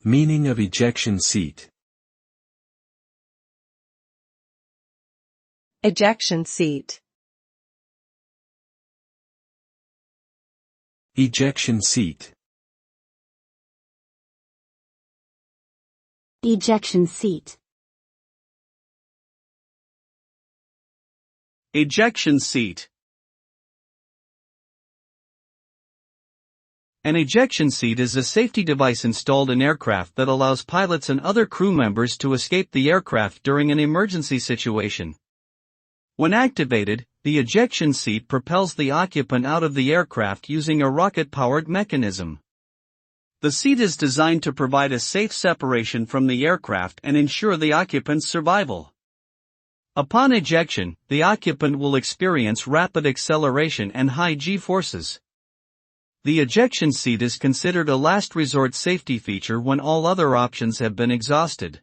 Meaning of ejection seat. Ejection seat. Ejection seat. Ejection seat. Ejection seat. An ejection seat is a safety device installed in aircraft that allows pilots and other crew members to escape the aircraft during an emergency situation. When activated, the ejection seat propels the occupant out of the aircraft using a rocket-powered mechanism. The seat is designed to provide a safe separation from the aircraft and ensure the occupant's survival. Upon ejection, the occupant will experience rapid acceleration and high G-forces. The ejection seat is considered a last resort safety feature when all other options have been exhausted.